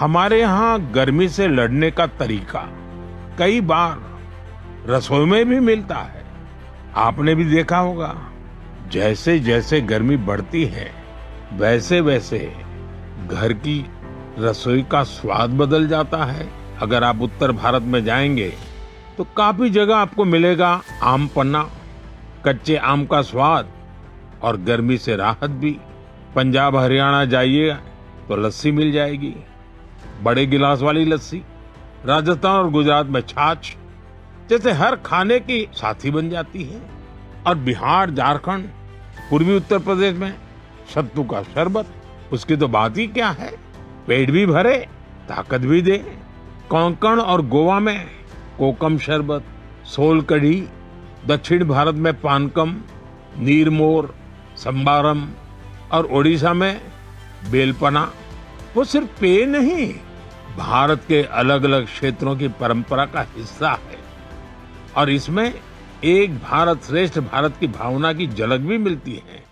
हमारे यहाँ गर्मी से लड़ने का तरीका कई बार रसोई में भी मिलता है। आपने भी देखा होगा, जैसे जैसे गर्मी बढ़ती है वैसे वैसे घर की रसोई का स्वाद बदल जाता है। अगर आप उत्तर भारत में जाएंगे तो काफी जगह आपको मिलेगा आम पन्ना, कच्चे आम का स्वाद और गर्मी से राहत भी। पंजाब हरियाणा जाइए तो लस्सी मिल जाएगी, बड़े गिलास वाली लस्सी। राजस्थान और गुजरात में छाछ जैसे हर खाने की साथी बन जाती है। और बिहार, झारखंड, पूर्वी उत्तर प्रदेश में सत्तू का शरबत, उसकी तो बात ही क्या है। पेट भी भरे, ताकत भी दे। कोंकण और गोवा में कोकम शरबत, सोल कढ़ी, दक्षिण भारत में पानकम, नीरमोर, संबारम और ओडिशा में बेलपना। वो सिर्फ पेय नहीं, भारत के अलग अलग क्षेत्रों की परंपरा का हिस्सा है। और इसमें एक भारत श्रेष्ठ भारत की भावना की झलक भी मिलती है।